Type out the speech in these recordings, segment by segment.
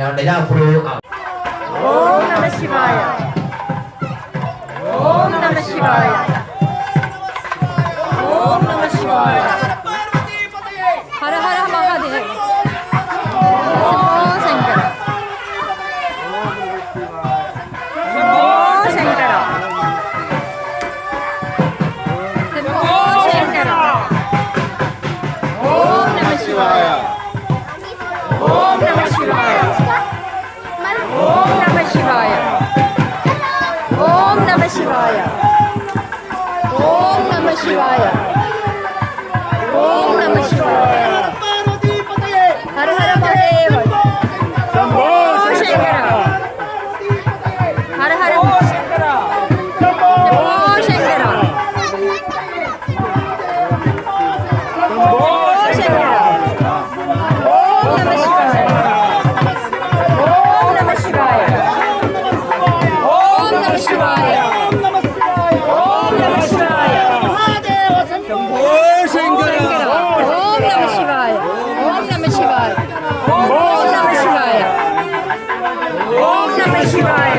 ఏమంటే అప్పుడు ఓం నమ శివాయ ఓం నమ శివాయ ఓం నమ శివాయ హర హర మహాదేవ్ శంకర శంకర శంకర ఓం నమ శివాయ ఓం నమ శివాయ ఓం నమ శివాయ ఓం నమ శివాయ ఓం నమ శివాయ ఓం నమ శివాయ హర హర మహాదేవ శంభో శంకర హర హర శంకర శంభో శంకర శంభో శంకర ఓం నమ శివాయ ఓం నమ శివాయ ఓం నమ శివాయ ఓం నమ శివాయ శంభో శంకర ఓం నమ శివాయ ఓం నమ శివాయ ఓం నమ శివాయ ఓం నమ శివాయ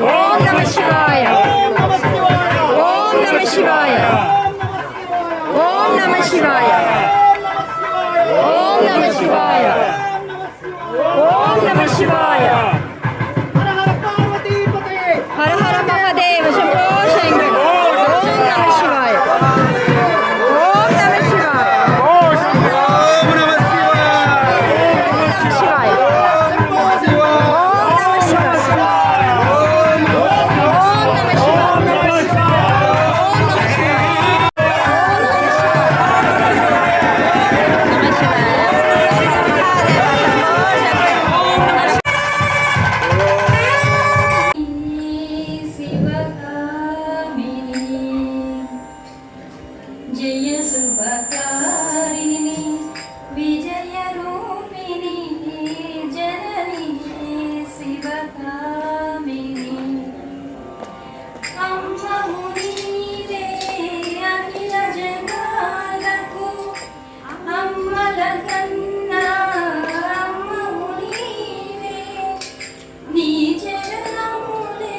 ఓం నమ శివాయ ఓం నమ శివాయ ఓం నమ శివాయ ఓం నమ శివాయ ఓం నమ శివాయ హర హర మహాదేవ శంభో శంకర ఓం నమ శివాయ ఓం నమ శివాయ శివాయ ఓం నమ శివాయ ఓం నమ జయ శుభకారిణి విజయ రూపిణి జనని శివకామిని అమ్మము నీవే అఖిల జగాలకు అమ్మల కన్నా అమ్మము నీవే నీ చరణములే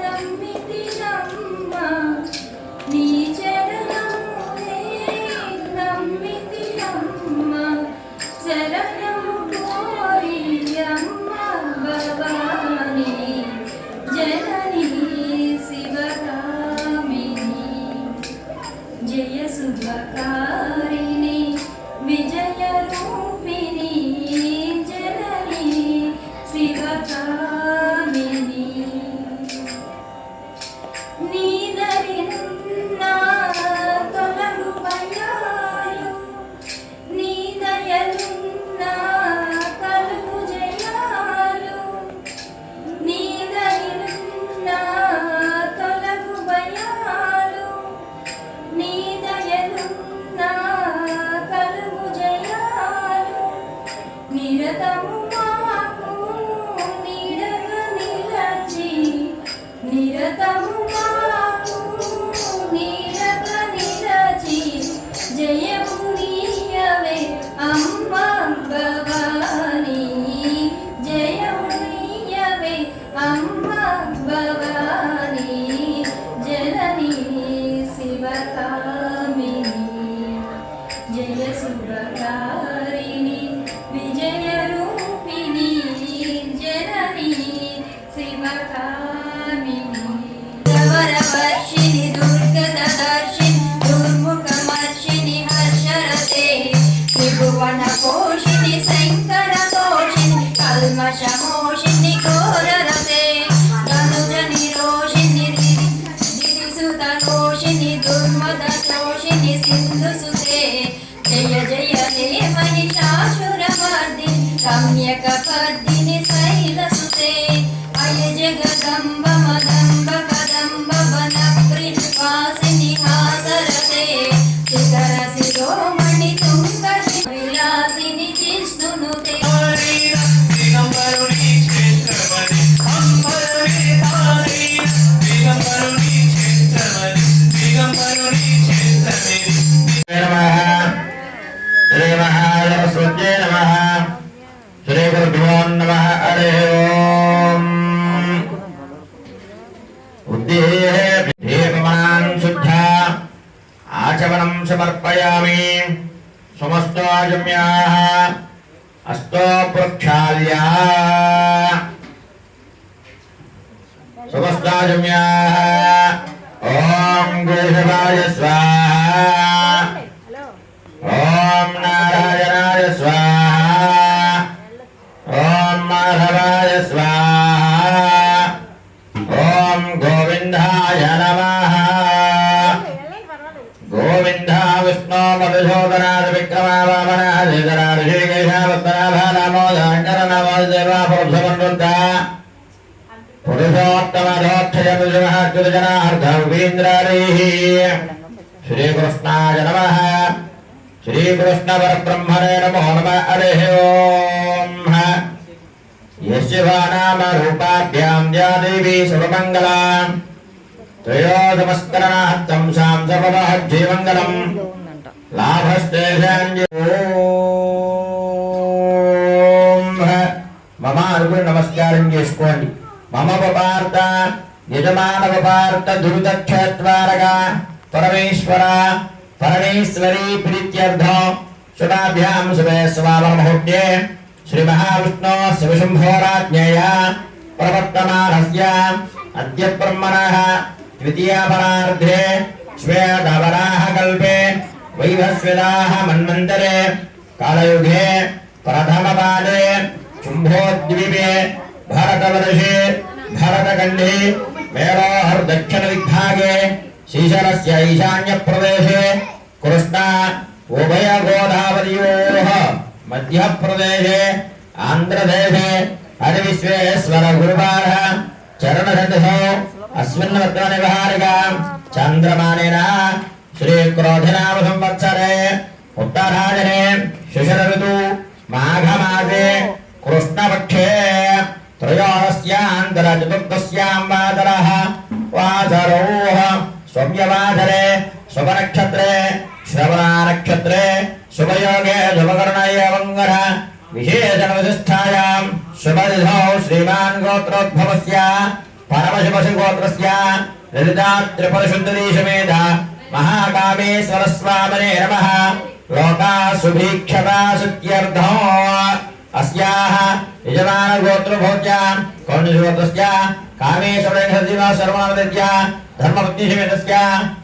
నమ్మితి నమ్మ నీ చరణములే నమ్మితి నమ్మ శరణము కోరి అమ్మ భవాని జనని శివకామిని జయ శుభకారిణి విజయ రూపిణి జనని శివకామిని నీదరినున్నా తొలగు భయాలు నీ దయలున్నా కలుగు జయాలు నీదరినున్నా తొలగు భయాలు నీ దయలున్నా కలుగు జయాలు నిరతము మాకు నీడగా నిలచి నిరతము మాకు నీడగా నిలచి జయము నీయవే అమ్మ భవాని జయము నీయవే అమ్మ భవాని జనని శివకామిని జయ శుభకారిణి విజయ రూపిణి జనని శివకామిని వరవర్షిణి దుర్గదర్శిని దుర్ముఖమర్షిణి హర్షరతే త్రిభువన పోషిణి శంకర తోషిణి కల్మషమోషిణి ఘోరరతే తనుజ నిరోషిణి గిరిసుత రోషిణి దుర్మద తోషిణి సింధు సుతే జయ జయ హే మహిషాసురమర్దిని రమ్యక పర్దిని శైలసుతే అయ జగదంబ మదంబ కదంబ వనప్రి వాసిని హాసరతే శిఖర శిరోమణి తుంగ విలాసిని జిష్ణునుతే శ్రీ आचमनं समर्पयामि समस्ताजम्याः अस्तो प्रक्षाल्य समस्ताजम्याः ओम केशवाय स्वाहा ओम नारायणाय स्वाहा ओम माधवाय स्वाहा ओम गोविंदाय नमः गोविंदा विष्णु मधुसूदनाद विक्रमा वामनाद श्रीधराद श्रीकेशावत्तनाभानमो नमो देवा पुरुषमण्डुता पुरुषोत्तमधोक्षयमुजमहार्जुनजनार्धवीन्द्रारीः श्रीकृष्णाय नमः श्रीकृष्णपरब्रह्मणे नमो नमः हरिः ओम् यस्य नामरूपाभ्यां या देवी सर्वमङ्गला त्रयोदमस्करणार्थं सां सर्वमहज्जीवमङ्गलम् लाभस्तेषाञ्जि मम అనుకుని నమస్కారం చేసుకోండి మమ పపార్త యజమాన పపార్త దురితక్షేత్వారగా పరమేశ్వర పరమేశ్వరీ ప్రీత్యర్థం శుభాభ్యాం శుభే స్వామముహూర్తే శ్రీ మహావిష్ణో శివశంభోరాజ్ఞేయ ప్రవర్తమానస్య అద్య బ్రహ్మణః ద్వితీయపరార్ధే శ్వేతవరాహ కల్పే వైవస్వతాః మన్వంతరే కాలయుగే ప్రథమపాదే शुंभोद्वीपे भारतवर्षे भारतखंडे मेरोहर दक्षिण विभागे श्रीशैलस्य ईशान्य प्रदेशे कृष्णा उभय गोदावरीयोः मध्य प्रदेशे आंध्रदेशे हरिविश्वेश्वर गुरुवारः चरणसन्निधौ अस्मिन् वत्रनिवारिका चंद्रमानेन श्री क्रोधनाम संवत्सरे उत्तरायणे शिशिर ऋतु माघमासे कृष्णपक्षे त्रयोदश्यान्तरचतुर्दश्यां वासरः वासरोः सौम्यवासरे शुभनक्षत्रे श्रवणनक्षत्रे शुभयोगे शुभकर्णयोगः विशेषणविशिष्टायां शुभतिथौ श्रीमान् गोत्रोद्भवस्य परमशिवशिवगोत्रस्य ललितात्रिपुरशुद्धरीशमेध महाकामेश्वरस्वामिने नमः लोका सुभीक्षता सुत्यर्थो अस्याः यजमान गोत्र भोज्या कौण्डिन्यगोत्रस्य कामेश्वरेण सर्वनामदेत्य धर्मपत्नीसमेतस्य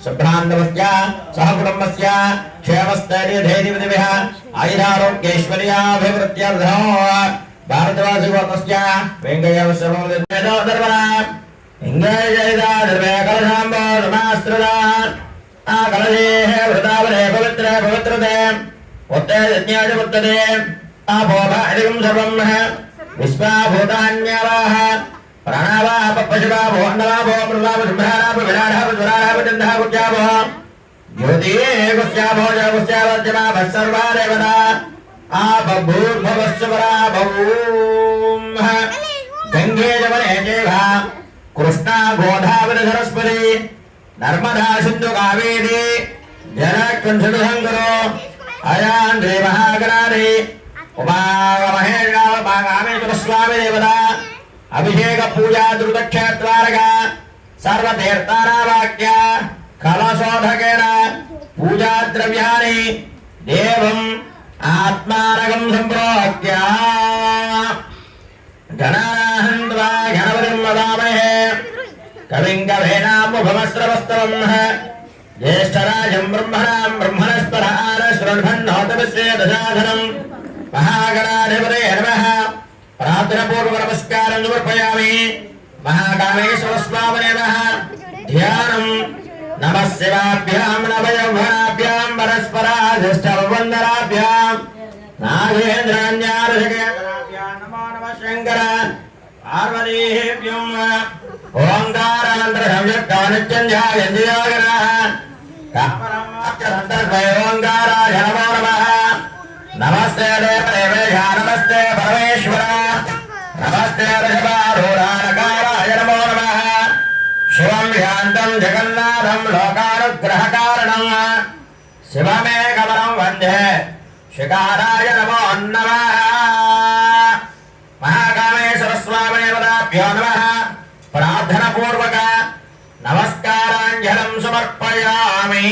सुभ्रान्तवस्य सहकुटुम्बस्य क्षेमस्थैर्यधैर्यविधिभिः आयुरारोग्यैश्वर्याभिवृद्ध्यर्थो भारतवासिगोत्रस्य वेङ्कयस्य सर्वनामदेत्य इंगयजयदा धर्मे कलशाम्बो धर्मास्त्रदा कलशेः वृतावरे पवित्रे पवित्रते उत्ते यज्ञाय पुत्रते आभोभादिकं सर्वं विश्वाभूतान्यावाः प्राणावाः पपशुवाभो अन्नवाभो मृगाभो सिंहानाभो विराडाभो ज्वराडाभो चन्द्रः कुच्याभो ज्योतिः कुस्याभो जगुस्यावज्जमाभः सर्वा देवता आबभूर्भवस्य पराभूम् गङ्गे जवने चैव कृष्णा गोदावरी सरस्वती नर्मदा सिंधु कावेरी जलकंसंकरो अयान्द्रे महागणारे उमा महेश्वर स्वामी देवता अभिषेक पूजा दुर्दक्षेत्रवारगा सर्वतीर्थानावाक्य कलशोधकेन पूजा द्रव्याणि देवम् आत्मानगं सम्प्रोक्त्य गणानाहन्त्वा गणपतिं वदामहे कविं कवीनामुपमस्त्रवस्तवम् ज्येष्ठराजं ब्रह्मणां ब्रह्मणस्परान् शृण्वन्नोतविश्वेदशाधनं महागणाधिपतये नमः प्रार्थनापूर्वकनमस्कारं समर्पयामि महाकामेश्वरस्वामिने नमः ध्यानं नमः शिवाभ्यां नवयौवनाभ्यां परस्पराधिष्ठवन्दनाभ्यां नागेन्द्रान्यार्षकेन्द्राभ्यां नमो नमः शङ्कर पार्वतीभ्यो ओंकारांतरसंयुक्तानित्यञ्जायन्दियोगिनः कामरमाच्यसन्तर्पयोंकाराय नमो नमः नमस्ते देवदेवेश नमस्ते परमेश्वर नमस्ते ऋषभारूढानकाराय नमो नमः शिवं ध्यान्तं जगन्नाथं लोकानुग्रहकारणं शिवमेकवरं वन्दे शिकाराय नमो नमः महाकामेश्वरस्वामिनेवताभ्यो नमः प्रार्थना पूर्वक नमस्काराञ्जलिं समर्पयामि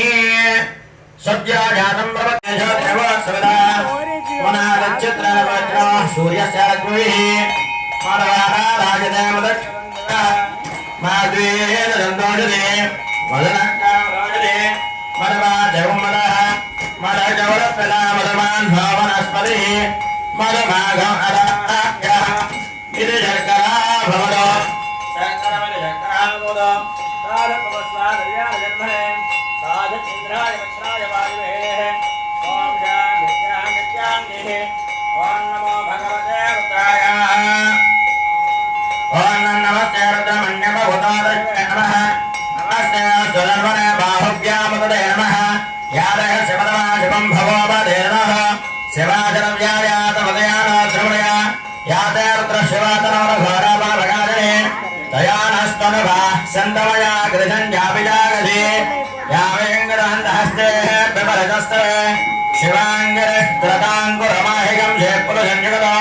सद्याजातं प्रपद्येषो सविता पुनरच्चित्रवज्रो सूर्यस्य रग्विः मानवाना राजदेवदक्षिणा माद्वेन दन्तोषधे वदनकारोषधे मदवाजवमदः मदजवरफला मदमान् भवनस्पतिः मदमाघम् अदाख्यः इति शर्करा भवतो शर्करमिति शर्करा भवतो साधकमस्वादर्याजन्मने साधचन्द्राय मित्राय वायुवेः ॐ शान्तिः ॐ नमो भगवते रुद्राय ॐ नमस्ते रुद्रमन्यमभूतादृष्टे नमः नमस्ते सुदर्वने बाहुभ्यामुदते नमः यादः शिवतमा शिवं भवोपदे नमः शिवाचरव्यायातमदयानो ध्रुवया याते रुद्रशिवातनवरघोराभाभगादने दयानस्तनुभा सन्तमया गृहञ्जाभिजागधि यावेङ्गरहन्तहस्ते बिमलजस्तवे शिवाङ्गरत्रताङ्कुरमाहिकं शेपुरुषञ्जगतो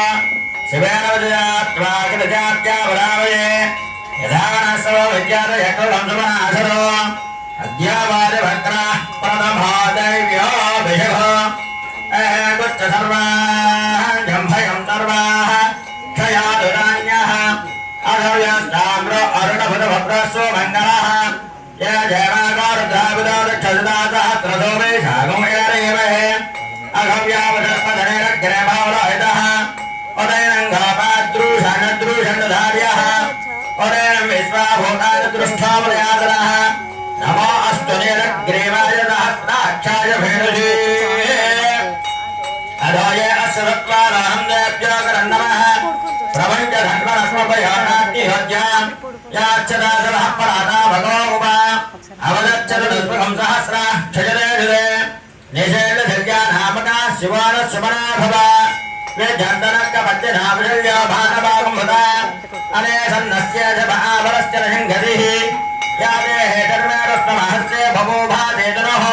शिवेन विजयात्मा कृतजात्यावरावये यथा नस्तव विद्यादयकृतं सुमनासरो अद्यावादिभद्राः प्रथमो दैव्योऽभिषेको गुच्छ सर्वाः जम्भयं सर्वाः क्षयादुरान्यः अधव्यस्ताम्रो अरुणभुतभद्रस्व मङ्गलः य जयमाकारुद्राविदोदक्षसदासहस्रसो मे शागमयरेवहे अघव्यावदर्पधनेरग्रेभावलोहितः उदयनङ्गापाद्रूषणद्रूषणधार्यः उदयनं विश्वाभूतानदृष्टोमयादरः नमो अस्तु नीलग्रीवाय सहस्राक्षाय भेनुषे अधोये अस्य सत्त्वानाहं देभ्यो करन्नमः प्रपञ्चधन्वनस्मभयानाग्निहोज्याम् याच्छदासवः पराता भगवो उपा अवदच्छदुष्पकं सहस्रा क्षजते निषेधधर्यानामका शिवानस्वमना भव वेजन्तनक्कपद्यनाभिषल्यो भागभागम्भुता अनेसन्नस्य च महाबलस्य नशङ्गतिः याते हेतर्मेरुष्णमहस्ते भवोभादेतनोः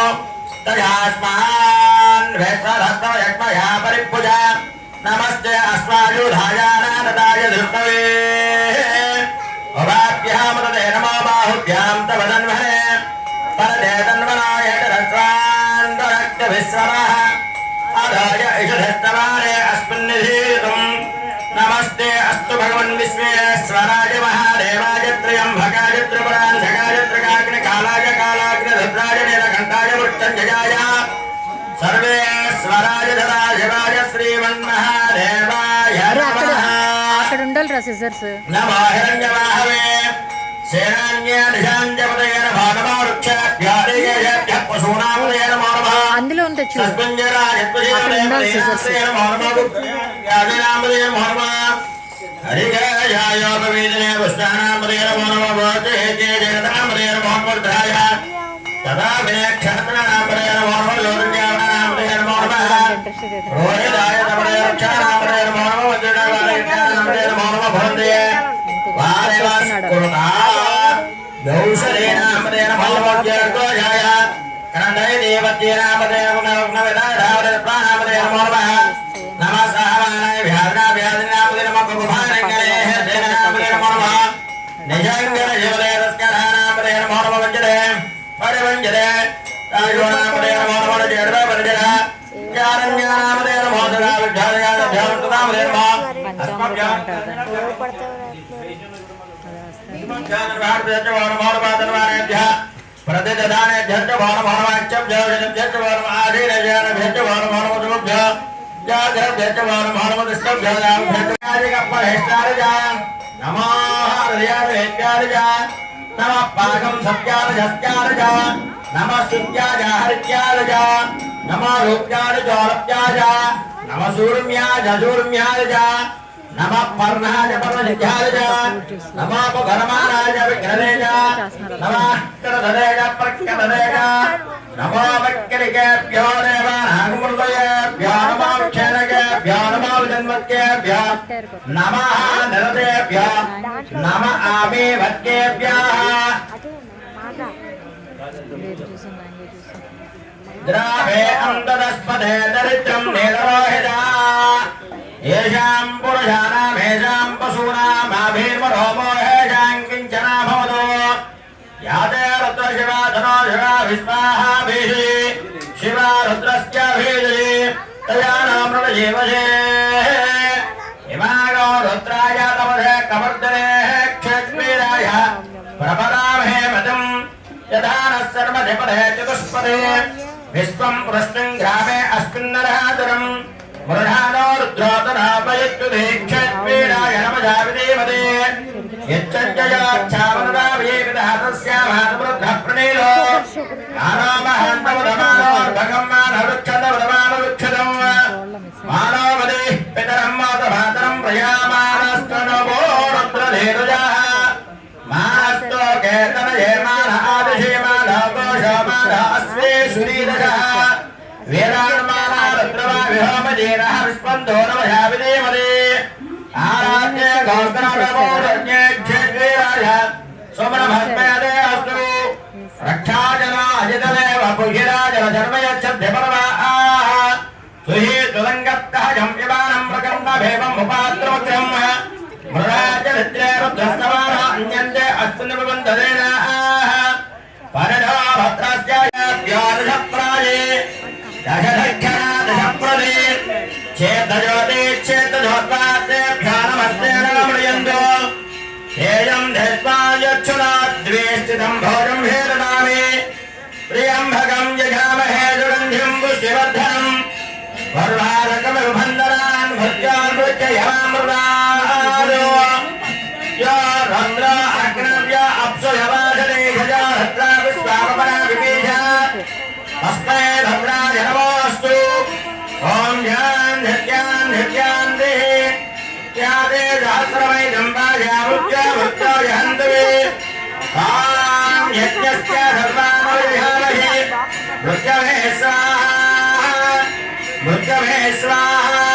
तयास्मान् वेत्रधत्तमयज्ञया परिपूजा नमस्ते अस्मायुधायानाददाय धृष्टवे अवाभ्यामुदते नमो बाहुभ्यां तव तन्वने परदे तन्वनाय तरस्वान्तरक्तभिस्रवः अधाय इषधस्तवारे अस्मिन्निधीतुम् नमस्ते अस्तु भगवन् विश्वेश्वराय महादेवाय त्र्यम्बकाय त्रिपुरान्धकाय त्रिकाग्निकालाय कालाग्निरुद्राय नीलकण्ठाय मृत्युञ्जयाय सर्वेश्वराय सदाशिवाय श्रीमन्महादेवाय नमः అక్కడ ఉండాలి రా సిజర్స్ नमो हिरण्यवाहवे सेनान्ये निशाञ्जपतये नमो नमो वृक्षाभ्यादिकेभ्यः पशूनामुदये नमो नमः అందులో ఉంటే చూడు तस्मिञ्जराजत्वये नमो नमः यादिनामुदये नमो नमः हरिकेयायोपवीदने पुष्टानामुदये नमो नमः भवतेजे जगदामुदये नमो नमः तदा विनेक्षणामुदये नमो नमः योगज्ञानामुदये नमो नमः रोहिताय तमदये रक्षानामुदये नमो नमः वज्रनामुदये नमो नमः भवन्ते वारेवास्कुरुता गौशलेनामुदये नमो नमः जगद्वजाय कनन्दये देवत्येनामुदये पुनरुग्नविदाधावदत्वानामुदये नमो नमः नमः सहवानाय व्याधिनामुदये नमः कुकुभानङ्गले देनामुदये नमो नमः निजङ्गलजीवदे तस्करानामुदये नमो नमः वञ्जते परिवञ्जते तायोनामुदये नमो नमः जडवपरिजः ज्ञानज्ञानामुदये नमो सदा विद्यायामुदये नमः अस्मभ्यां प्रतिददानेभ्यश्च भवनभवनवाच्यभ्यश्च भवनमाधीनभ्यश्च भवनभवनमुद्भ्य जाग्रभ्यश्च भवनभवनमुदिष्टभ्यो नमो हृदयादिवेद्यार्ज नमः पाकं सत्यार्जस्त्यार्ज नमः सिद्ध्याज हरित्यार्ज नमः रूप्यार्जोरप्याज नमः सूर्म्याज नमः पर्णाज पर्णसिद्ध्याज नमः पुघर्माणाज विघ्नदेज नमः कृतदेज प्रख्यतदेज नमो वक्रिकेभ्यो देवानागमृतयेभ्यो नमो विक्षेणकेभ्यो नमो विजन्मत्केभ्यो नमः नरदेभ्यो नमः आमेवत्केभ्यः द्रावे अन्तदस्पदे दरिद्रं नेतरोहिता येषां पुरुषाणामेषां पशूनामाभिर्मरोमो येषां किञ्चन भवतो याते रुद्रशिवा धनो शिवा विस्वाहाभिः शिवा रुद्रस्याभिजये तया नामृतजीवजे इमागो रुद्राय तमसे कवर्धने क्षेत्रीराय प्रपदामहे मदम् यथा नः सर्वधिपदे चतुष्पदे विश्वम् पुरस्मिन् ग्रामे अस्मिन्नरातरम् मृधानो रुद्रोतनापयत्युदे क्षेत्रीराय नमजा विधीमते यच्चर्ययाच्छावनदाभिविदहतस्यामानवृद्धः प्रणीलो मानो महान्तवदमानोर्भगम् मानवृक्षदवदमानवृक्षदम् मानवमदिः पितरम् मातभातरम् प्रयामानस्तनवो रुद्रधीरुजाः मानस्तो केतनये मानः आदिशे मानः कोशो मानः अस्मे सुरीदशः वीरान्मानः रुद्रवा विहोमजीनः विस्पन्दो नमया विधीमते आराध्य गौतमोरज्ञे क्षेत्रीराय सोमनभस्मयदे अस्तु रक्षाजना अजितदेव पुहिराजलधर्मयच्छद्यपरमाः सुहि तुलङ्गत्तः जम्यमानम् प्रकर्णभेवम् उपात्रोग्रम् मृडाचरित्रे रुद्रस्तमानः अन्यन्ते अस्तु निबन्धदेनाः परिणो भद्रस्य द्वादशप्राये दशदक्षरा दशप्रदे चेतजोते चेतजोत्वाद्भ्या नमस्तेनामृयन्तो हेयम् धित्वा यच्छुना द्वेष्टितम् भोजम् हेदनामि प्रियम्भकम् जगामहे सुगन्धिम् पुष्टिवर्धनम् वर्वारकमिव बन्धनान् भृत्यान् मृत्ययमामृतादो यो रन्द्र अग्नव्य अप्सु यवाजने यजा हत्रा विश्वामपरा विपीज अस्मै धम्राज नमोऽस्तु ओम ध्यान ध्यान देहि यादे सहस्रमय जम्बाया मुच्च मुच्च यहन्तवे तां यज्ञस्य धर्मानुविहामहे मृत्यवे स्वाहा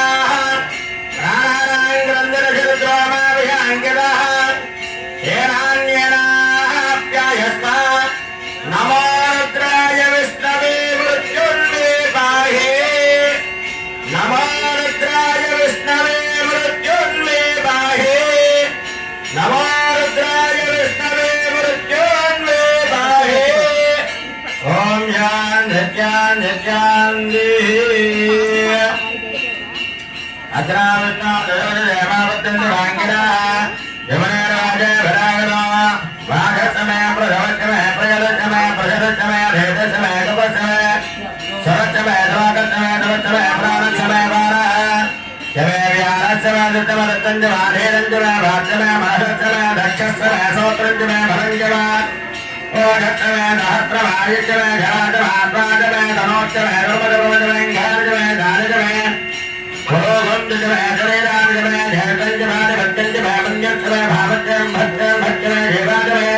प्राणानां ग्रन्थरजरुद्रोमाभियाङ्कितः येनान्येनाप्यायस्मा नमो रुद्राय विष्णवे मृत्युर्मे पाहि नमो रुद्राय विष्णवे मृत्युर्मे पाहि नमो रुद्राय विष्णवे मृत्युर्मे पाहि ओम शान्ति अत्राविष्णुदेवावत्यन्त भाङ्गिनः यमने राजे भरागनो वाघसमय प्रधवसमय प्रजलसमय प्रजलसमय भेदसमय कपसमय सरसमय स्वागतसमय नवसमय प्राणसमय वारः समय व्यारसमय दत्तमदत्तञ्जमाधेरञ्जमय भाद्रमय महसमय दक्षसमय सोत्रञ्जमय भरञ्जमय ओषसमय सहस्रमायुष्यमय झराजमात्माजमय धनोत्समय रोमदमोजमय घारजमय दानजमय भोगंजमय शरीराजमय ध्येयंजमय भक्तंजमय पुण्यसमय भावजमय भक्तंजमय देवाजमय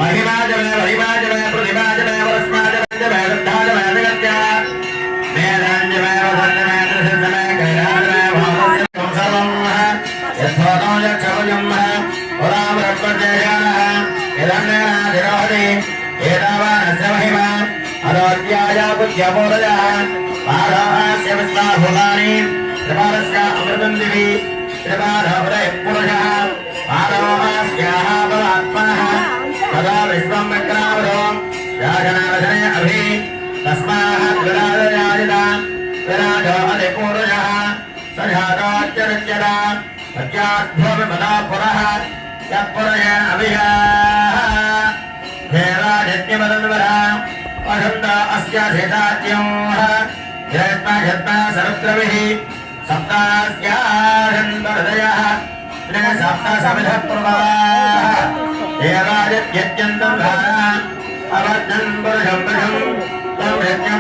महिमाजमय महिमाजमय प्रतिमाजमय वरस्माजमय श्रद्धाजमय जगत्या वेदांजमय वसंतमय त्रिशतमय कैलाजमय भावस्य सर्वं यथोतो यक्षभुजं पुरामरस्पत्यजानः यदन्यनाधिरोहति एतावानस्य महिमा अदोत्याय बुद्ध्यपूरजः पादास्य विस्ताभूतानि त्रिपादस्य अमृतं दिवि त्रिपादोदय पुरुषः पादोस्याः पदात्मनः तदा विश्वं विक्रामरो राजनावधने अभि तस्मात् विराजयाजिता विराजो अधिपूरुषः सजातोच्चरित्यता पश्चाद्भूमिपदा पुरः यत्पुरय अभियाः देवादित्यमदन्वरः वसन्त अस्य धेताद्योः जयत्मा जत्मा सरस्वभिः सप्तास्याहृदयः सप्तसमिधः प्रभाः देवादित्यत्यन्तं धारः अवर्धन् पुरुषं पुरुषं तं यज्ञं